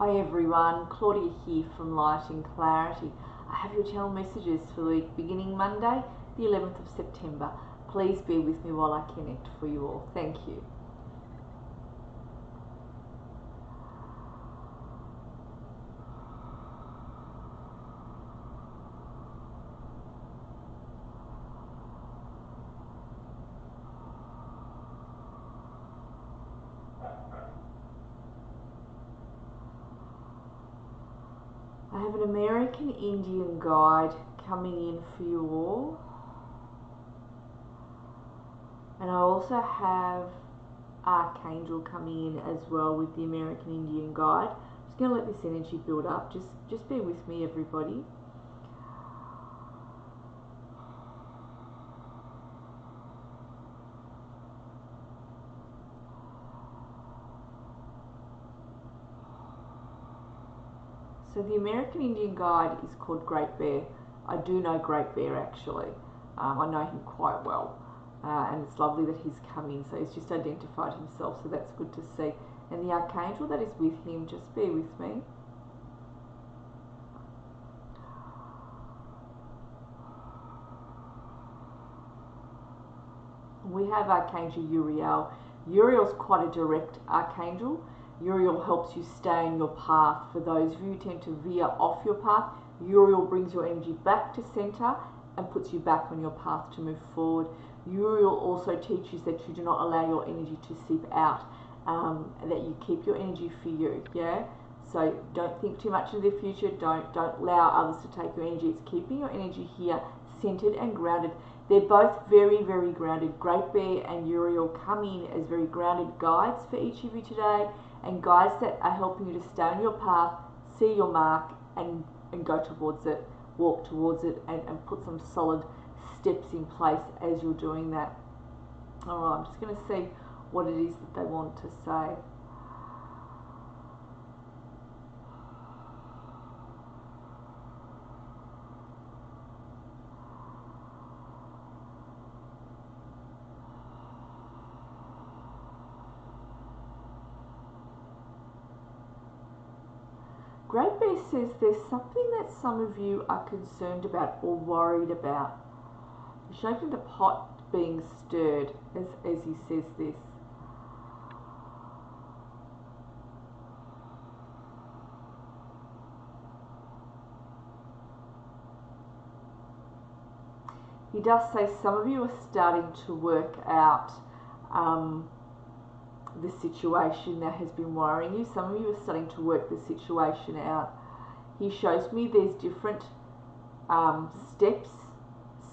Hi everyone, Claudia here from Light and Clarity. I have your channel messages for the week beginning Monday, the 11th of September. Please bear with me while I connect for you all. Thank you. I have an American Indian guide coming in for you all. And I also have Archangel coming in as well with the American Indian guide. I'm just going to let this energy build up. Just bear with me, everybody. So the American Indian guide is called Great Bear. I do know Great Bear actually. I know him quite well. And it's lovely that he's come in. So he's just identified himself, so that's good to see. And the Archangel that is with him, just bear with me. We have Archangel Uriel. Uriel's quite a direct archangel. Uriel helps you stay on your path. For those of you who tend to veer off your path, Uriel brings your energy back to center and puts you back on your path to move forward. Uriel also teaches that you do not allow your energy to seep out, that you keep your energy for you, yeah? So don't think too much of the future, don't allow others to take your energy. It's keeping your energy here, centered and grounded. They're both very, very grounded. Great Bear and Uriel come in as very grounded guides for each of you today, and guides that are helping you to stay on your path, see your mark, and go towards it, walk towards it, and put some solid steps in place as you're doing that. Alright, I'm just going to see what it is that they want to say. Great Bear says there's something that some of you are concerned about or worried about. He's showing the pot being stirred as he says this. He does say some of you are starting to work out the situation that has been worrying you. Some of you are starting to work the situation out. He shows me there's different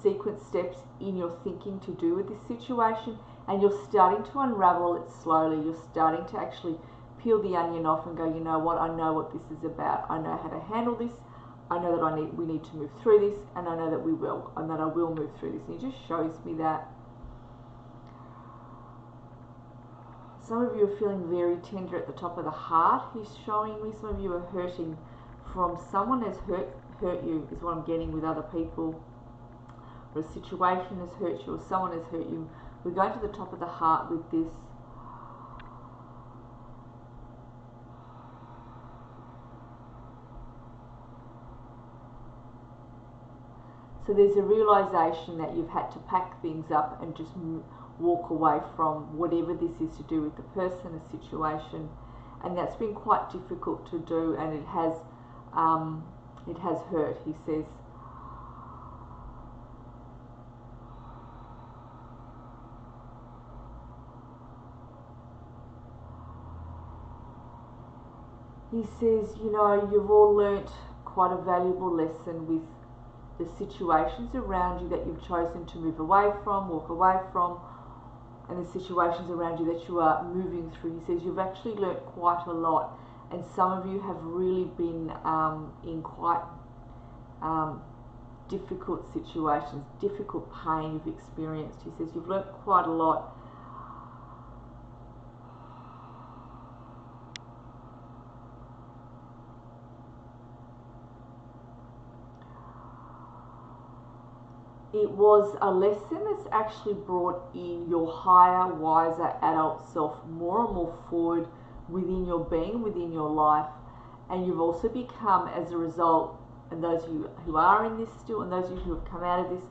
sequence steps in your thinking to do with this situation, and you're starting to unravel it slowly. You're starting to actually peel the onion off and go, you know what, I know what this is about. I know how to handle this. I know that we need to move through this, and I know that we will, and that I will move through this. And he just shows me that. Some of you are feeling very tender at the top of the heart. He's showing me some of you are hurting from someone has hurt you, is what I'm getting with other people. Or a situation has hurt you, or someone has hurt you. We're going to the top of the heart with this. So there's a realization that you've had to pack things up and just walk away from whatever this is to do with the person, a situation, and that's been quite difficult to do, and it has hurt, he says. He says, you know, you've all learnt quite a valuable lesson with the situations around you that you've chosen to move away from, walk away from, and the situations around you that you are moving through. He says you've actually learnt quite a lot, and some of you have really been in quite difficult situations, difficult pain you've experienced. He says you've learnt quite a lot. It was a lesson that's actually brought in your higher, wiser adult self more and more forward within your being, within your life. And you've also become, as a result, and those of you who are in this still, and those of you who have come out of this,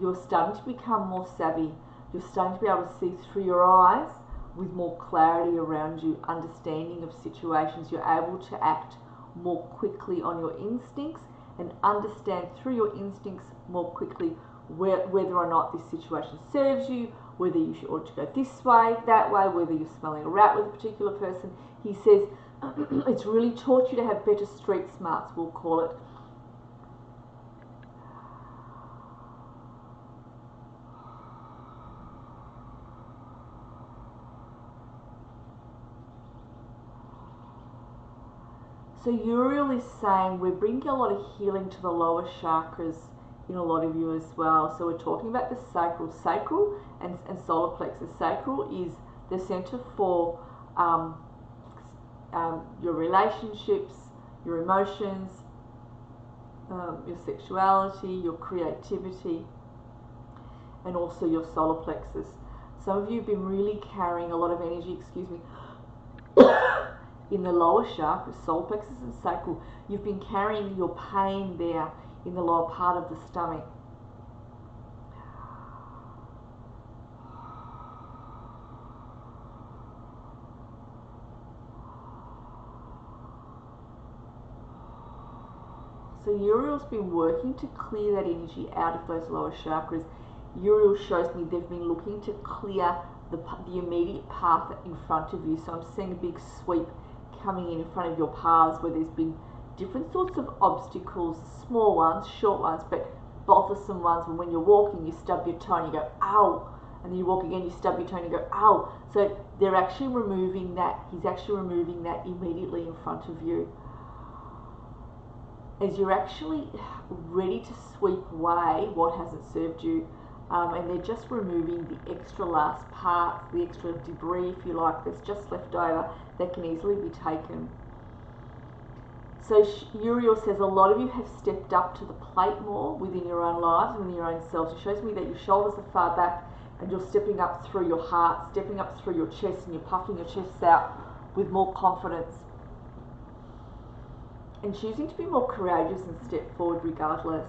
you're starting to become more savvy. You're starting to be able to see through your eyes with more clarity around you, understanding of situations. You're able to act more quickly on your instincts and understand through your instincts more quickly whether or not this situation serves you, whether you ought to go this way, that way, whether you're smelling a rat with a particular person. He says it's really taught you to have better street smarts, we'll call it. So Uriel is saying we're bringing a lot of healing to the lower chakras in a lot of you as well. So we're talking about the sacral and solar plexus. Sacral is the center for your relationships, your emotions, your sexuality, your creativity, and also your solar plexus. Some of you have been really carrying a lot of energy, in the lower chakras, solar plexus and sacral. You've been carrying your pain there in the lower part of the stomach. So Uriel's been working to clear that energy out of those lower chakras. Uriel shows me they've been looking to clear the immediate path in front of you. So I'm seeing a big sweep coming in front of your paths where there's been different sorts of obstacles, small ones, short ones, but bothersome ones. When you're walking, you stub your toe and you go, ow. And then you walk again, you stub your toe and you go, ow. So they're actually removing that. He's actually removing that immediately in front of you. As you're actually ready to sweep away what hasn't served you, and they're just removing the extra last parts, the extra debris, if you like, that's just left over that can easily be taken. So Uriel says a lot of you have stepped up to the plate more within your own lives and within your own selves. It shows me that your shoulders are far back and you're stepping up through your heart, stepping up through your chest, and you're puffing your chest out with more confidence. And choosing to be more courageous and step forward regardless.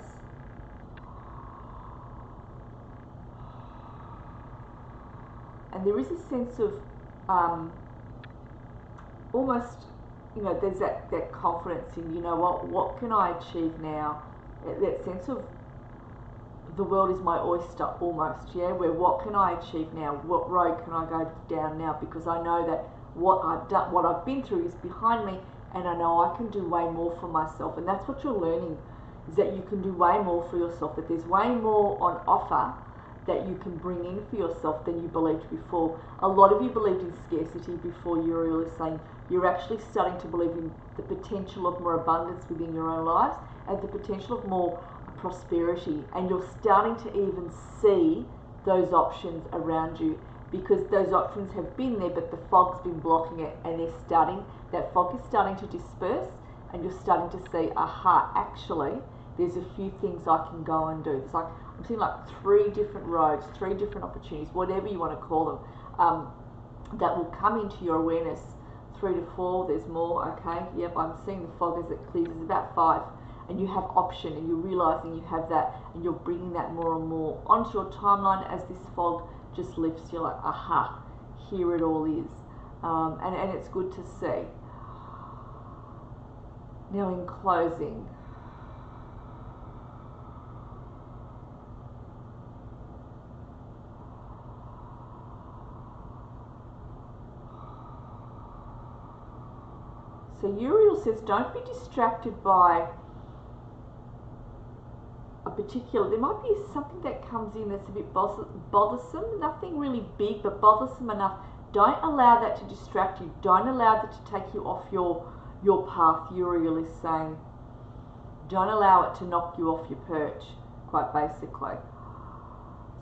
And there is a sense of almost, you know, there's that confidence in, you know what can I achieve now? That sense of the world is my oyster almost, yeah, where what can I achieve now? What road can I go down now? Because I know that what I've done, what I've been through is behind me, and I know I can do way more for myself. And that's what you're learning, is that you can do way more for yourself, that there's way more on offer that you can bring in for yourself than you believed before. A lot of you believed in scarcity before. Uriel is saying you're actually starting to believe in the potential of more abundance within your own lives and the potential of more prosperity, and you're starting to even see those options around you, because those options have been there but the fog's been blocking it, and that fog is starting to disperse, and you're starting to see, aha, actually there's a few things I can go and do. It's like I'm seeing like 3 different roads, 3 different opportunities, whatever you want to call them, that will come into your awareness. 3 to 4, there's more. Okay, yep, I'm seeing the fog as it clears. There's about 5, and you have option, and you're realizing you have that, and you're bringing that more and more onto your timeline as this fog just lifts. You're like, aha, here it all is, and it's good to see. Now, in closing, so Uriel says, don't be distracted by a particular, there might be something that comes in that's a bit bothersome, nothing really big, but bothersome enough. Don't allow that to distract you. Don't allow that to take you off your path, Uriel is saying. Don't allow it to knock you off your perch, quite basically.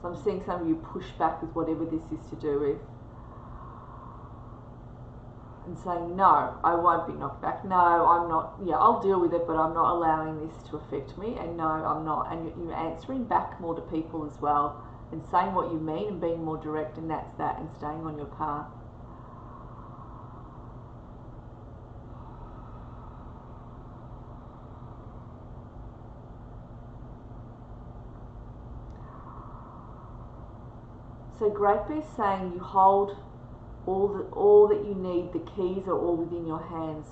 So I'm seeing some of you push back with whatever this is to do with, and saying, no, I won't be knocked back. No, I'm not. Yeah, I'll deal with it, but I'm not allowing this to affect me. And no, I'm not. And you're answering back more to people as well, and saying what you mean and being more direct, and that's that, and staying on your path. So Great Bear's saying you hold all that you need. The keys are all within your hands.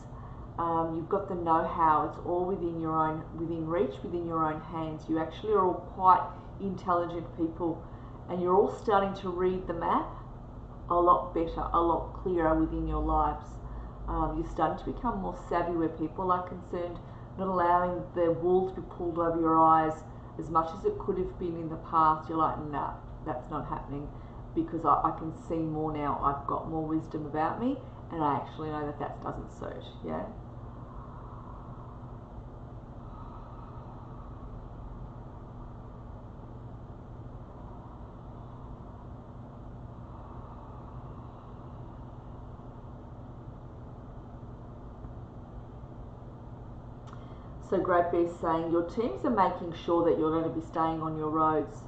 You've got the know-how. It's all within reach, within your own hands. You actually are all quite intelligent people, and you're all starting to read the map a lot better, a lot clearer within your lives. You're starting to become more savvy where people are concerned, not allowing the wool to be pulled over your eyes as much as it could have been in the past. You're like, nah, that's not happening, because I can see more now. I've got more wisdom about me, and I actually know that doesn't suit. Yeah. So Great Bear's saying your teams are making sure that you're going to be staying on your roads.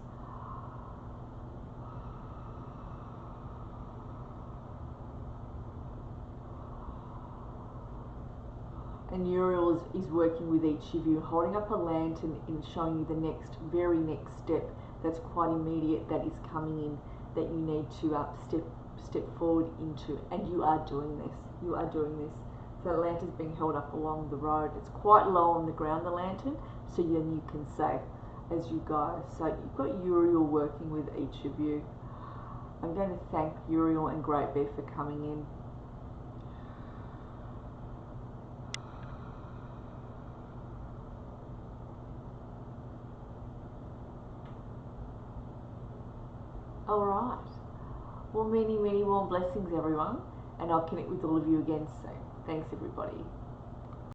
And Uriel is working with each of you, holding up a lantern and showing you the very next step that's quite immediate, that is coming in, that you need to step forward into. And you are doing this. You are doing this. So the lantern's being held up along the road. It's quite low on the ground, the lantern, so then you can say as you go. So you've got Uriel working with each of you. I'm going to thank Uriel and Great Bear for coming in. Alright. Well, many, many warm blessings, everyone. And I'll connect with all of you again soon. Thanks, everybody.